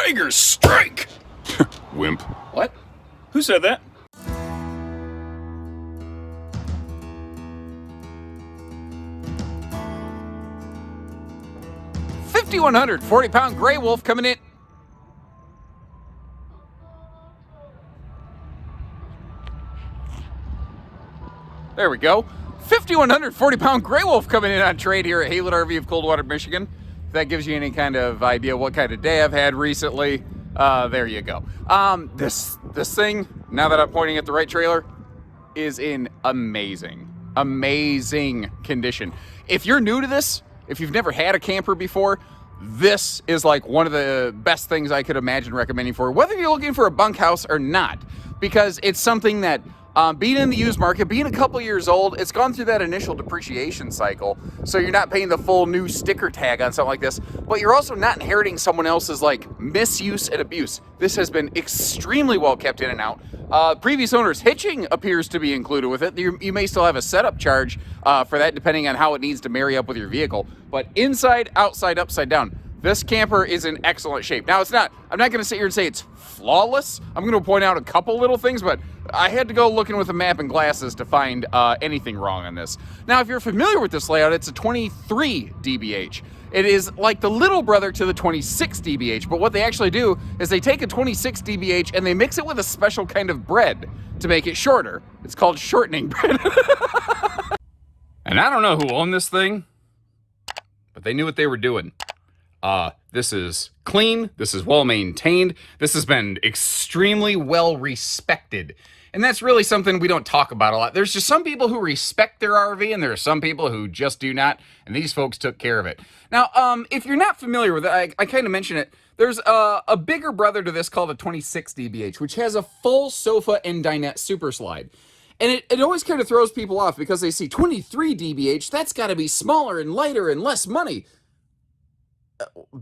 Tiger strike! Wimp. What? Who said that? $5,140 gray wolf coming in. There we go. $5,140 gray wolf coming in on trade here at Haylett RV of Coldwater, Michigan. If that gives you any kind of idea what kind of day I've had recently, there you go. This thing, now that I'm pointing at the right trailer, is in amazing condition. If you're new to this, if you've never had a camper before, this is like one of the best things I could imagine recommending for whether you're looking for a bunkhouse or not, because it's something that being in the used market, being a couple years old, it's gone through that initial depreciation cycle, so you're not paying the full new sticker tag on something like this, but you're also not inheriting someone else's like misuse and abuse. This has been extremely well kept in and out. Previous owners' hitching appears to be included with it. You may still have a setup charge for that depending on how it needs to marry up with your vehicle, but inside, outside, upside down, this camper is in excellent shape. Now, I'm not going to sit here and say it's flawless. I'm going to point out a couple little things, but I had to go looking with a map and glasses to find anything wrong on this. Now, if you're familiar with this layout, it's a 23 dBH. It is like the little brother to the 26 dBH, but what they actually do is they take a 26 dBH and they mix it with a special kind of bread to make it shorter. It's called shortening bread. And I don't know who owned this thing, but they knew what they were doing. This is clean, this is well maintained, this has been extremely well respected. And that's really something we don't talk about a lot. There's just some people who respect their RV and there are some people who just do not, and these folks took care of it. Now, if you're not familiar with it, I kind of mentioned it, there's a bigger brother to this called a 26 dBH, which has a full sofa and dinette super slide. And it always kind of throws people off because they see 23 dBH, that's got to be smaller and lighter and less money.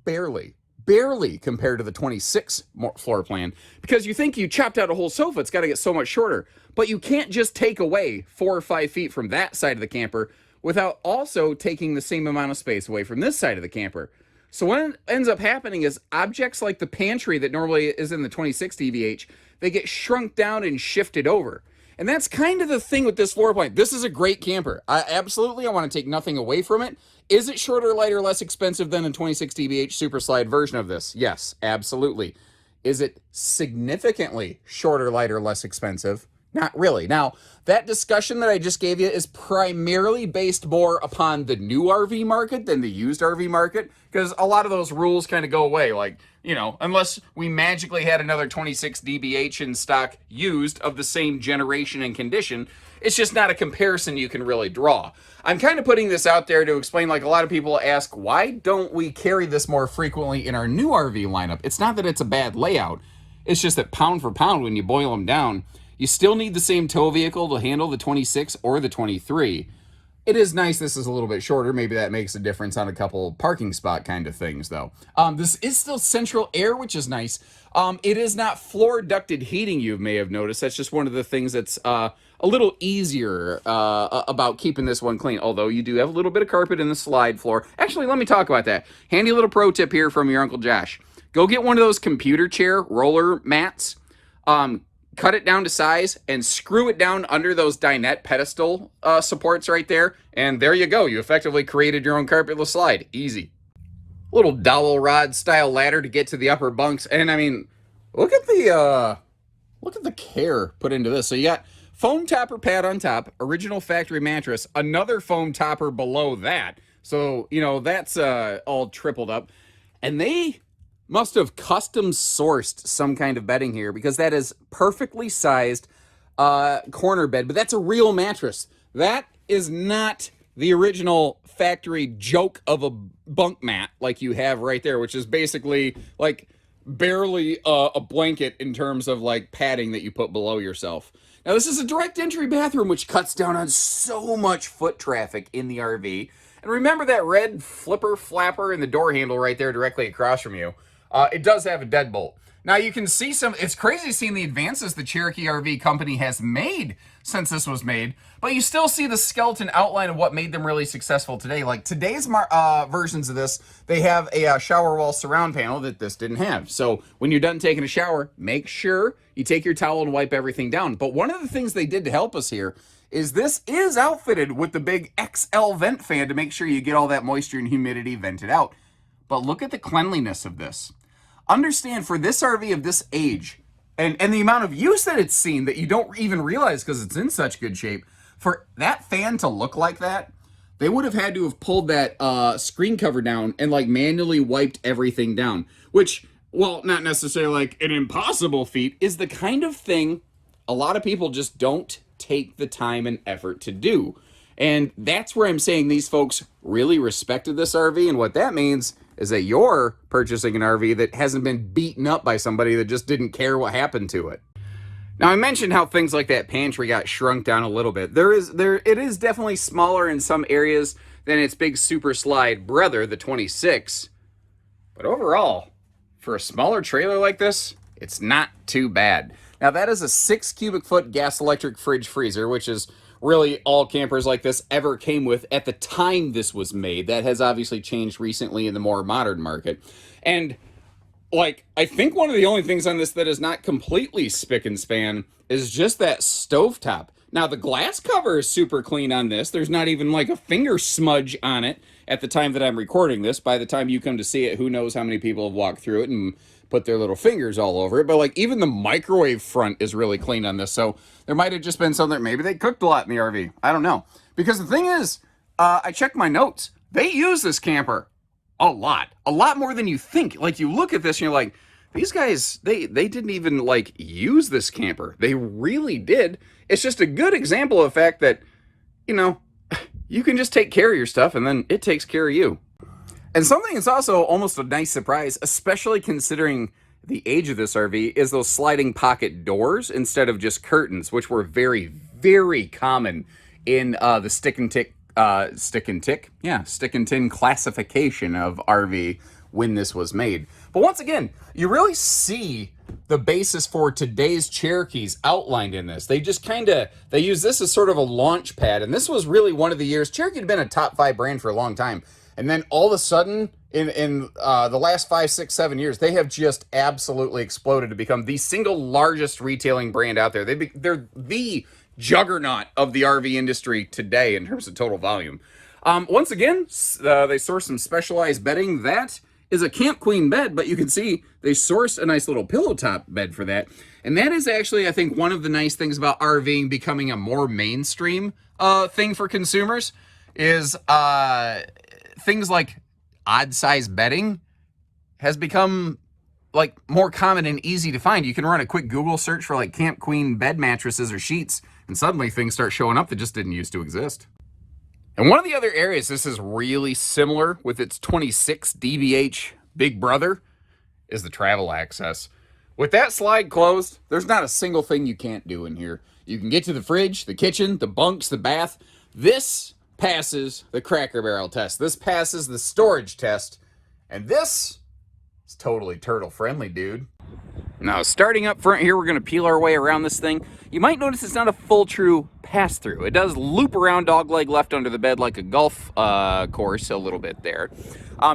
Barely compared to the 26 floor plan, because you think you chopped out a whole sofa, it's got to get so much shorter, but you can't just take away 4 or 5 feet from that side of the camper without also taking the same amount of space away from this side of the camper. So what ends up happening is objects like the pantry that normally is in the 26 dBH, they get shrunk down and shifted over. And that's kind of the thing with this floor plan. This is a great camper. I want to take nothing away from it. Is it shorter, lighter, less expensive than a 26 dBH Super Slide version of this? Yes, absolutely. Is it significantly shorter, lighter, less expensive? Not really. Now, that discussion that I just gave you is primarily based more upon the new RV market than the used RV market, because a lot of those rules kind of go away. Like, you know, unless we magically had another 26 dBH in stock used of the same generation and condition, it's just not a comparison you can really draw. I'm kind of putting this out there to explain, like a lot of people ask, why don't we carry this more frequently in our new RV lineup? It's not that it's a bad layout. It's just that pound for pound, when you boil them down, you still need the same tow vehicle to handle the 26 or the 23. It is nice this is a little bit shorter. Maybe that makes a difference on a couple parking spot kind of things, though. This is still central air, which is nice. It is not floor ducted heating, you may have noticed. That's just one of the things that's a little easier about keeping this one clean, although you do have a little bit of carpet in the slide floor. Actually, let me talk about that. Handy little pro tip here from your Uncle Josh. Go get one of those computer chair roller mats. Cut it down to size and screw it down under those dinette pedestal supports right there. And there you go. You effectively created your own carpetless slide. Easy. Little dowel rod style ladder to get to the upper bunks. And I mean, look at the care put into this. So you got foam topper pad on top, original factory mattress, another foam topper below that. So, you know, that's all tripled up. And they must have custom sourced some kind of bedding here, because that is perfectly sized corner bed, but that's a real mattress. That is not the original factory joke of a bunk mat like you have right there, which is basically like barely a blanket in terms of like padding that you put below yourself. Now, this is a direct entry bathroom, which cuts down on so much foot traffic in the RV. And remember that red flipper flapper in the door handle right there directly across from you. It does have a deadbolt. Now you can see it's crazy seeing the advances the Cherokee RV company has made since this was made, but you still see the skeleton outline of what made them really successful today. Like today's versions of this, they have a shower wall surround panel that this didn't have. So when you're done taking a shower, make sure you take your towel and wipe everything down. But one of the things they did to help us here is this is outfitted with the big XL vent fan to make sure you get all that moisture and humidity vented out. But look at the cleanliness of this. Understand, for this RV of this age, and the amount of use that it's seen that you don't even realize because it's in such good shape, for that fan to look like that, they would have had to have pulled that screen cover down and like manually wiped everything down, which, well, not necessarily like an impossible feat, is the kind of thing a lot of people just don't take the time and effort to do. And that's where I'm saying these folks really respected this RV, and what that means is that you're purchasing an RV that hasn't been beaten up by somebody that just didn't care what happened to it. Now, I mentioned how things like that pantry got shrunk down a little bit. It is definitely smaller in some areas than its big super slide brother, the 26. But overall, for a smaller trailer like this, it's not too bad. Now, that is a 6 cubic foot gas electric fridge freezer, which is really all campers like this ever came with at the time this was made. That has obviously changed recently in the more modern market. And like, I think one of the only things on this that is not completely spick and span is just that stovetop. Now, the glass cover is super clean on this. There's not even like a finger smudge on it at the time that I'm recording this. By the time you come to see it, who knows how many people have walked through it and put their little fingers all over it. But like, even the microwave front is really clean on this. So there might have just been something, maybe they cooked a lot in the RV. I don't know. Because the thing is, I checked my notes. They use this camper a lot more than you think. Like, you look at this and you're like, these guys, they didn't even like use this camper. They really did. It's just a good example of the fact that, you know, you can just take care of your stuff and then it takes care of you. And something that's also almost a nice surprise, especially considering the age of this RV, is those sliding pocket doors instead of just curtains, which were very, very common in the stick and tin classification of RV when this was made. But once again, you really see the basis for today's Cherokees outlined in this. They just they use this as sort of a launch pad. And this was really one of the years, Cherokee had been a top 5 brand for a long time. And then all of a sudden, in the last 5, 6, 7 years, they have just absolutely exploded to become the single largest retailing brand out there. They're the juggernaut of the RV industry today in terms of total volume. Once again, they source some specialized bedding. That is a Camp Queen bed, but you can see they sourced a nice little pillow top bed for that. And that is actually, I think, one of the nice things about RVing becoming a more mainstream thing for consumers is things like odd size bedding has become like more common and easy to find. You can run a quick Google search for like Camp Queen bed mattresses or sheets, and suddenly things start showing up that just didn't used to exist. And one of the other areas this is really similar with its 26 DBH big brother is the travel access. With that slide closed, there's not a single thing you can't do in here. You can get to the fridge, the kitchen, the bunks, the bath. This passes the Cracker Barrel test. This passes the storage test. And this is totally turtle friendly, dude. Now, starting up front here, we're going to peel our way around this thing. You might notice it's not a full true pass-through. It does loop around dogleg left under the bed like a golf course a little bit there.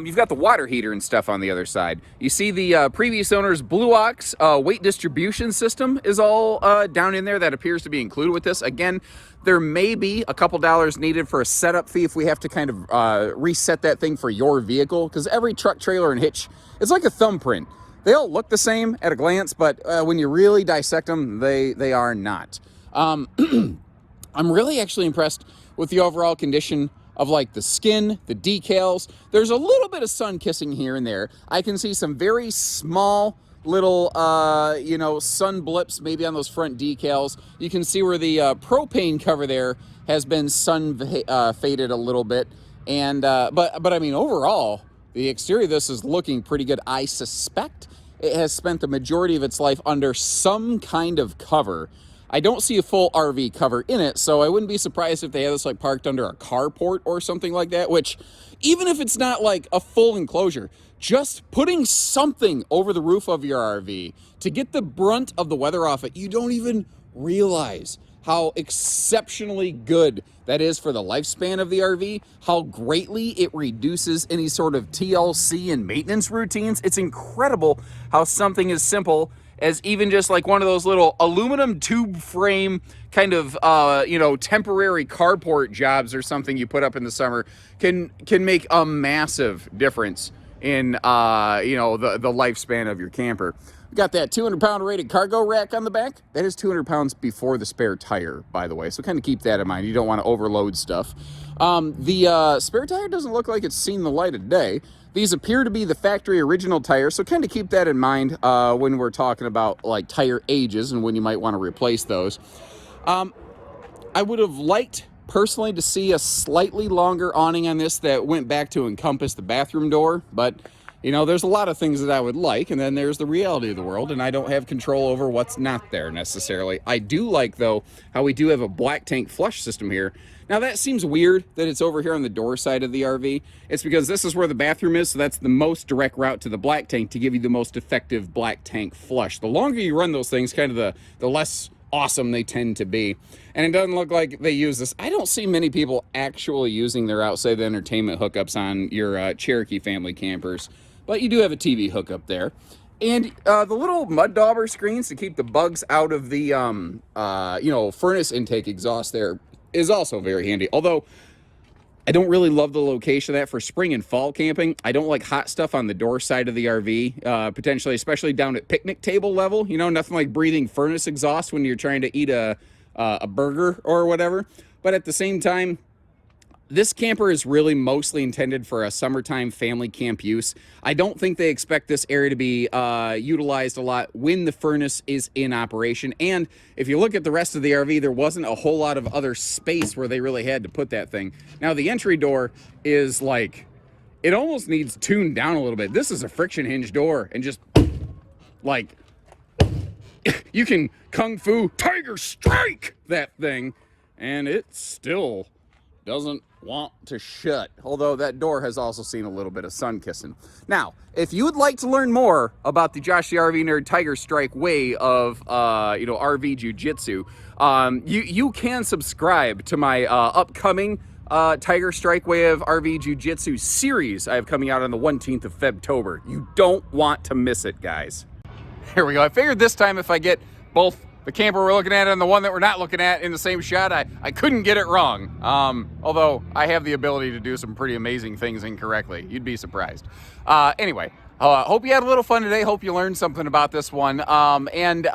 You've got the water heater and stuff on the other side. You see the previous owner's Blue Ox weight distribution system is all down in there. That appears to be included with this. Again, there may be a couple dollars needed for a setup fee if we have to kind of reset that thing for your vehicle, because every truck, trailer, and hitch is like a thumbprint. They all look the same at a glance, but when you really dissect them, they are not. I'm really actually impressed with the overall condition of like the skin, the decals. There's a little bit of sun kissing here and there. I can see some very small little, sun blips maybe on those front decals. You can see where the propane cover there has been sun faded a little bit. And but I mean, overall, the exterior of this is looking pretty good. I suspect it has spent the majority of its life under some kind of cover. I don't see a full RV cover in it, so I wouldn't be surprised if they had this like parked under a carport or something like that, which even if it's not like a full enclosure, just putting something over the roof of your RV to get the brunt of the weather off it, you don't even realize how exceptionally good that is for the lifespan of the RV, how greatly it reduces any sort of TLC and maintenance routines. It's incredible how something as simple as even just like one of those little aluminum tube frame kind of, temporary carport jobs or something you put up in the summer can make a massive difference in, the lifespan of your camper. We got that 200-pound rated cargo rack on the back. That is 200 pounds before the spare tire, by the way. So kind of keep that in mind. You don't want to overload stuff. The spare tire doesn't look like it's seen the light of day. These appear to be the factory original tires, so kind of keep that in mind when we're talking about like tire ages and when you might want to replace those. I would have liked personally to see a slightly longer awning on this that went back to encompass the bathroom door, but there's a lot of things that I would like, and then there's the reality of the world, and I don't have control over what's not there necessarily. I do like, though, how we do have a black tank flush system here. Now, that seems weird that it's over here on the door side of the RV. It's because this is where the bathroom is, so that's the most direct route to the black tank to give you the most effective black tank flush. The longer you run those things, kind of the less awesome they tend to be. And it doesn't look like they use this. I don't see many people actually using their outside entertainment hookups on your Cherokee family campers. But you do have a TV hookup there. And the little mud dauber screens to keep the bugs out of the, furnace intake exhaust there is also very handy. Although, I don't really love the location of that for spring and fall camping. I don't like hot stuff on the door side of the RV, potentially, especially down at picnic table level. Nothing like breathing furnace exhaust when you're trying to eat a burger or whatever. But at the same time, this camper is really mostly intended for a summertime family camp use. I don't think they expect this area to be utilized a lot when the furnace is in operation. And if you look at the rest of the RV, there wasn't a whole lot of other space where they really had to put that thing. Now, the entry door is like, it almost needs tuned down a little bit. This is a friction hinge door, and just like, you can Kung Fu Tiger Strike that thing, and it still doesn't want to shut, although that door has also seen a little bit of sun kissing. Now, if you would like to learn more about the Josh the RV Nerd Tiger Strike way of RV Jiu-Jitsu, you can subscribe to my upcoming Tiger Strike Way of RV Jiu-Jitsu series I have coming out on the 19th of Febtober. You don't want to miss it, guys. Here we go. I figured this time if I get both the camper we're looking at and the one that we're not looking at in the same shot, I couldn't get it wrong. Although I have the ability to do some pretty amazing things incorrectly. You'd be surprised. Anyway, hope you had a little fun today. Hope you learned something about this one. And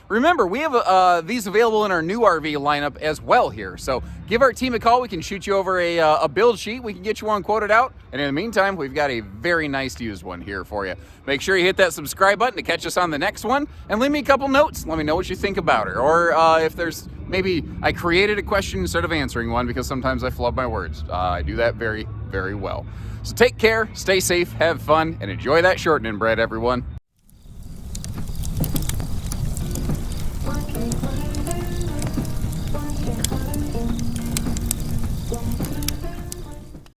remember, we have these available in our new RV lineup as well here. So give our team a call. We can shoot you over a build sheet. We can get you one quoted out. And in the meantime, we've got a very nice used one here for you. Make sure you hit that subscribe button to catch us on the next one. And leave me a couple notes. Let me know what you think about it. Or if there's maybe I created a question instead of answering one, because sometimes I flub my words. I do that very, very well. So take care, stay safe, have fun, and enjoy that shortening bread, everyone.